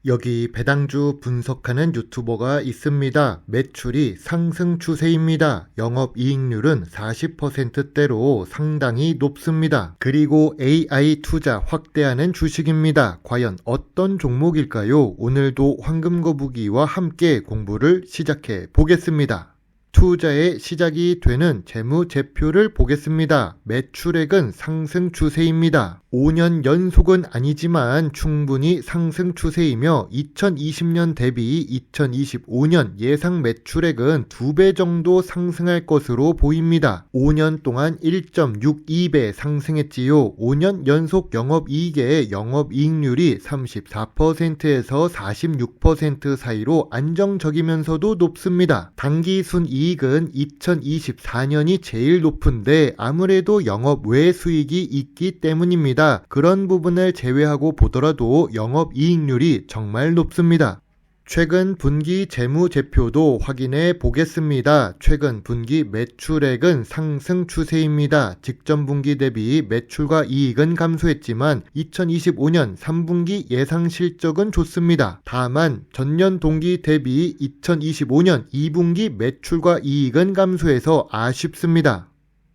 여기 배당주 분석하는 유튜버가 있습니다. 매출이 상승 추세입니다. 영업이익률은 40%대로 상당히 높습니다. 그리고 AI 투자 확대하는 주식입니다. 과연 어떤 종목일까요? 오늘도 황금거북이와 함께 공부를 시작해 보겠습니다. 투자의 시작이 되는 재무제표를 보겠습니다. 매출액은 상승 추세입니다. 5년 연속은 아니지만 충분히 상승 추세이며 2020년 대비 2025년 예상 매출액은 2배 정도 상승할 것으로 보입니다. 5년 동안 1.62배 상승했지요. 5년 연속 영업이익의 영업이익률이 34%에서 46% 사이로 안정적이면서도 높습니다. 당기 순이익은 2024년이 제일 높은데 아무래도 영업 외 수익이 있기 때문입니다. 그런 부분을 제외하고 보더라도 영업이익률이 정말 높습니다. 최근 분기 재무제표도 확인해 보겠습니다. 최근 분기 매출액은 상승 추세입니다. 직전 분기 대비 매출과 이익은 감소했지만 2025년 3분기 예상 실적은 좋습니다. 다만 전년 동기 대비 2025년 2분기 매출과 이익은 감소해서 아쉽습니다.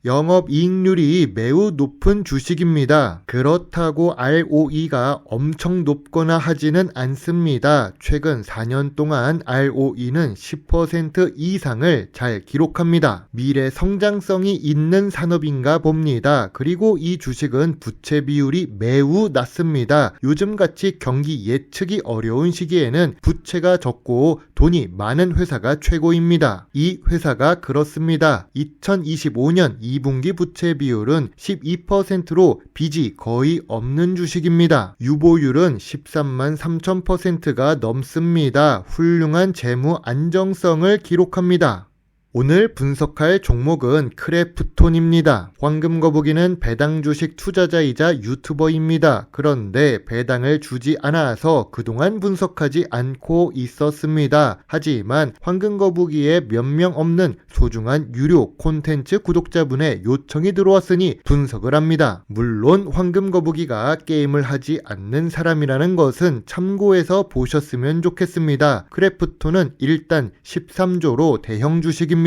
영업이익률이 매우 높은 주식입니다. 그렇다고 ROE가 엄청 높거나 하지는 않습니다. 최근 4년 동안 ROE는 10% 이상을 잘 기록합니다. 미래 성장성이 있는 산업인가 봅니다. 그리고 이 주식은 부채 비율이 매우 낮습니다. 요즘같이 경기 예측이 어려운 시기에는 부채가 적고 돈이 많은 회사가 최고입니다. 이 회사가 그렇습니다. 2025년 2분기 부채 비율은 12%로 빚이 거의 없는 주식입니다. 유보율은 13만 3,000%가 넘습니다. 훌륭한 재무 안정성을 기록합니다. 오늘 분석할 종목은 크래프톤입니다. 황금거북이는 배당 주식 투자자이자 유튜버입니다. 그런데 배당을 주지 않아서 그동안 분석하지 않고 있었습니다. 하지만 황금거북이의 몇 명 없는 소중한 유료 콘텐츠 구독자분의 요청이 들어왔으니 분석을 합니다. 물론 황금거북이가 게임을 하지 않는 사람이라는 것은 참고해서 보셨으면 좋겠습니다. 크래프톤은 일단 13조로 대형 주식입니다.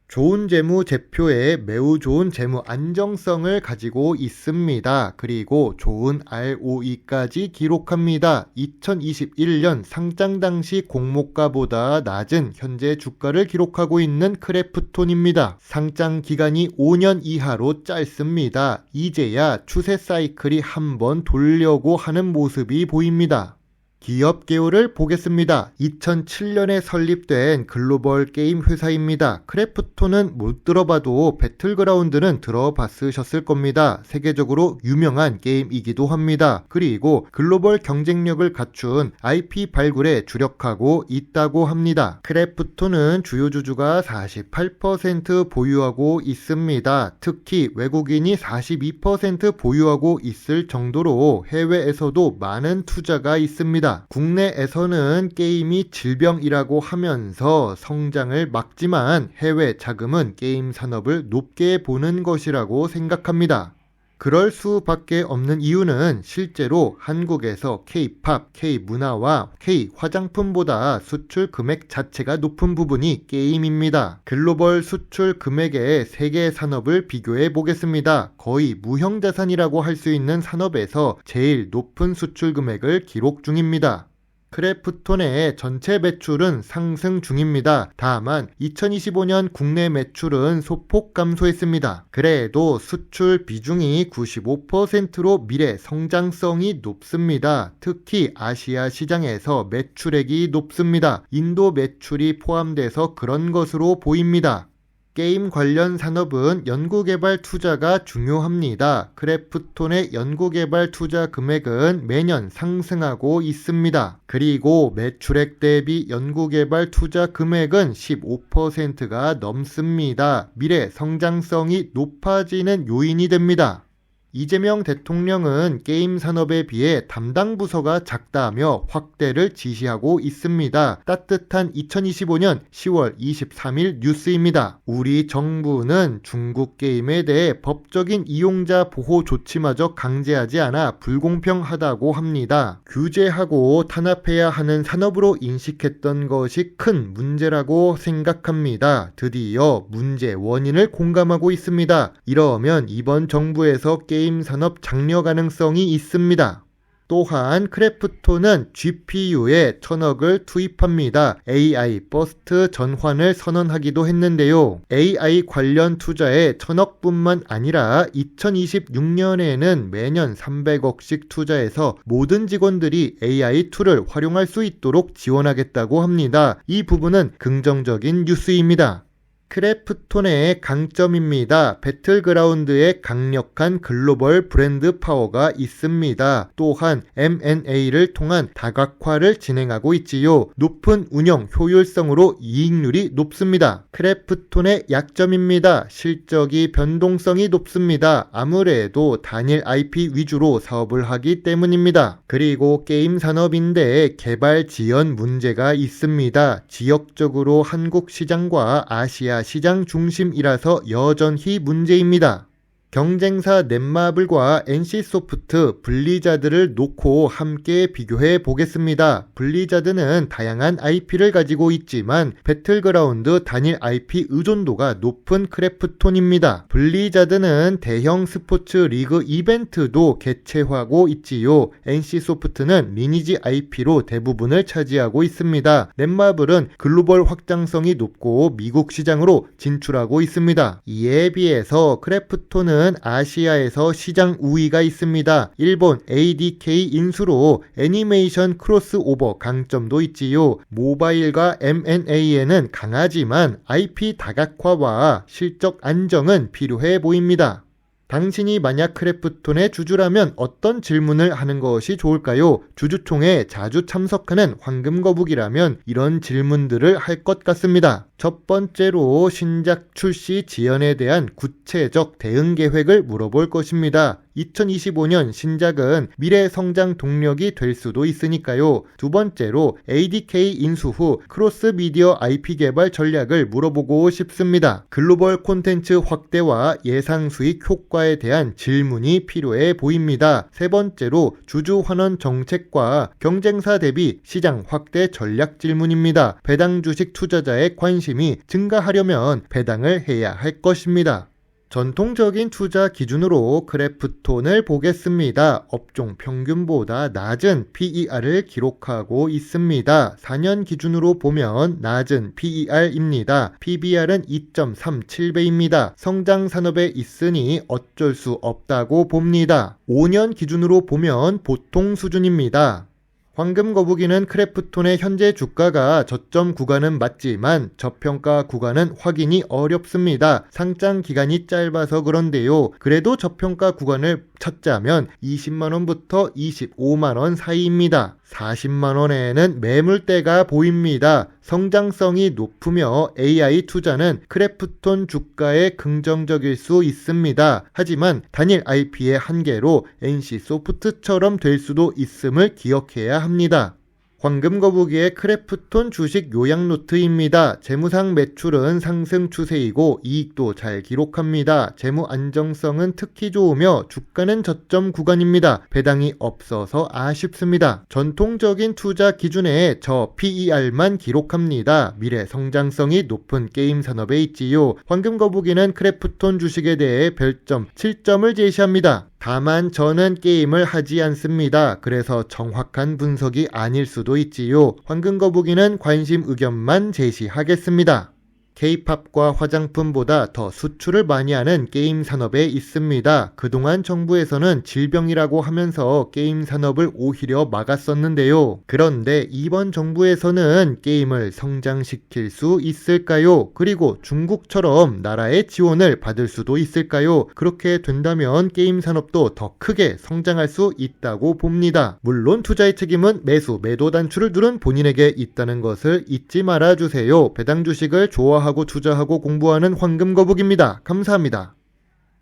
좋은 재무제표에 매우 좋은 재무 안정성을 가지고 있습니다. 그리고 좋은 ROE까지 기록합니다. 2021년 상장 당시 공모가보다 낮은 현재 주가를 기록하고 있는 크래프톤입니다. 상장 기간이 5년 이하로 짧습니다. 이제야 추세 사이클이 한번 돌려고 하는 모습이 보입니다. 기업 개요를 보겠습니다. 2007년에 설립된 글로벌 게임 회사입니다. 크래프톤은 못 들어봐도 배틀그라운드는 들어봤으셨을 겁니다. 세계적으로 유명한 게임이기도 합니다. 그리고 글로벌 경쟁력을 갖춘 IP 발굴에 주력하고 있다고 합니다. 크래프톤은 주요 주주가 48% 보유하고 있습니다. 특히 외국인이 42% 보유하고 있을 정도로 해외에서도 많은 투자가 있습니다. 국내에서는 게임이 질병이라고 하면서 성장을 막지만 해외 자금은 게임 산업을 높게 보는 것이라고 생각합니다. 그럴 수밖에 없는 이유는 실제로 한국에서 K-팝, K-문화와 K-화장품보다 수출 금액 자체가 높은 부분이 게임입니다. 글로벌 수출 금액의 세계 산업을 비교해 보겠습니다. 거의 무형자산이라고 할 수 있는 산업에서 제일 높은 수출 금액을 기록 중입니다. 크래프톤의 전체 매출은 상승 중입니다. 다만 2025년 국내 매출은 소폭 감소했습니다. 그래도 수출 비중이 95%로 미래 성장성이 높습니다. 특히 아시아 시장에서 매출액이 높습니다. 인도 매출이 포함돼서 그런 것으로 보입니다. 게임 관련 산업은 연구개발 투자가 중요합니다. 크래프톤의 연구개발 투자 금액은 매년 상승하고 있습니다. 그리고 매출액 대비 연구개발 투자 금액은 15%가 넘습니다. 미래 성장성이 높아지는 요인이 됩니다. 이재명 대통령은 게임 산업에 비해 담당 부서가 작다며 확대를 지시하고 있습니다. 따뜻한 2025년 10월 23일 뉴스입니다. 우리 정부는 중국 게임에 대해 법적인 이용자 보호 조치마저 강제하지 않아 불공평하다고 합니다. 규제하고 탄압해야 하는 산업으로 인식했던 것이 큰 문제라고 생각합니다. 드디어 문제 원인을 공감하고 있습니다. 이러면 이번 정부에서 게임 산업 장려 가능성이 있습니다. 또한 크래프톤은 GPU에 1000억을 투입합니다. AI 버스트 전환을 선언하기도 했는데요. AI 관련 투자에 1000억뿐만 아니라 2026년에는 매년 300억씩 투자해서 모든 직원들이 AI 툴을 활용할 수 있도록 지원하겠다고 합니다. 이 부분은 긍정적인 뉴스입니다. 크래프톤의 강점입니다. 배틀그라운드에 강력한 글로벌 브랜드 파워가 있습니다. 또한 M&A를 통한 다각화를 진행하고 있지요. 높은 운영 효율성으로 이익률이 높습니다. 크래프톤의 약점입니다. 실적이 변동성이 높습니다. 아무래도 단일 IP 위주로 사업을 하기 때문입니다. 그리고 게임 산업인데 개발 지연 문제가 있습니다. 지역적으로 한국 시장과 아시아 시장 중심이라서 여전히 문제입니다. 경쟁사 넷마블과 NC소프트, 블리자드를 놓고 함께 비교해 보겠습니다. 블리자드는 다양한 IP를 가지고 있지만 배틀그라운드 단일 IP 의존도가 높은 크래프톤입니다. 블리자드는 대형 스포츠 리그 이벤트도 개최하고 있지요. NC소프트는 리니지 IP로 대부분을 차지하고 있습니다. 넷마블은 글로벌 확장성이 높고 미국 시장으로 진출하고 있습니다. 이에 비해서 크래프톤은 아시아에서 시장 우위가 있습니다. 일본 ADK 인수로 애니메이션 크로스오버 강점도 있지요. 모바일과 M&A에는 강하지만 IP 다각화와 실적 안정은 필요해 보입니다. 당신이 만약 크래프톤의 주주라면 어떤 질문을 하는 것이 좋을까요? 주주총회에 자주 참석하는 황금거북이라면 이런 질문들을 할 것 같습니다. 첫 번째로 신작 출시 지연에 대한 구체적 대응 계획을 물어볼 것입니다. 2025년 신작은 미래 성장 동력이 될 수도 있으니까요. 두 번째로 ADK 인수 후 크로스 미디어 IP 개발 전략을 물어보고 싶습니다. 글로벌 콘텐츠 확대와 예상 수익 효과에 대한 질문이 필요해 보입니다. 세 번째로 주주 환원 정책과 경쟁사 대비 시장 확대 전략 질문입니다. 배당 주식 투자자의 관심이 증가하려면 배당을 해야 할 것입니다. 전통적인 투자 기준으로 크래프톤을 보겠습니다. 업종 평균보다 낮은 PER을 기록하고 있습니다. 4년 기준으로 보면 낮은 PER입니다. PBR은 2.37배입니다. 성장 산업에 있으니 어쩔 수 없다고 봅니다. 5년 기준으로 보면 보통 수준입니다. 황금거북이는 크래프톤의 현재 주가가 저점 구간은 맞지만 저평가 구간은 확인이 어렵습니다. 상장 기간이 짧아서 그런데요. 그래도 저평가 구간을 찾자면 20만원부터 25만원 사이입니다. 40만원에는 매물대가 보입니다. 성장성이 높으며 AI 투자는 크래프톤 주가에 긍정적일 수 있습니다. 하지만 단일 IP의 한계로 NC소프트처럼 될 수도 있음을 기억해야 합니다. 황금거북이의 크래프톤 주식 요약 노트입니다. 재무상 매출은 상승 추세이고 이익도 잘 기록합니다. 재무 안정성은 특히 좋으며 주가는 저점 구간입니다. 배당이 없어서 아쉽습니다. 전통적인 투자 기준에 저 PER만 기록합니다. 미래 성장성이 높은 게임 산업에 있지요. 황금거북이는 크래프톤 주식에 대해 별점 7점을 제시합니다. 다만 저는 게임을 하지 않습니다. 그래서 정확한 분석이 아닐 수도 있지요. 황금거북이는 관심 의견만 제시하겠습니다. K-팝과 화장품보다 더 수출을 많이 하는 게임 산업에 있습니다. 그동안 정부에서는 질병이라고 하면서 게임 산업을 오히려 막았었는데요. 그런데 이번 정부에서는 게임을 성장시킬 수 있을까요? 그리고 중국처럼 나라의 지원을 받을 수도 있을까요? 그렇게 된다면 게임 산업도 더 크게 성장할 수 있다고 봅니다. 물론 투자의 책임은 매도 단추를 누른 본인에게 있다는 것을 잊지 말아주세요. 배당 주식을 좋아하고 투자하고 공부하는 황금거북입니다. 감사합니다.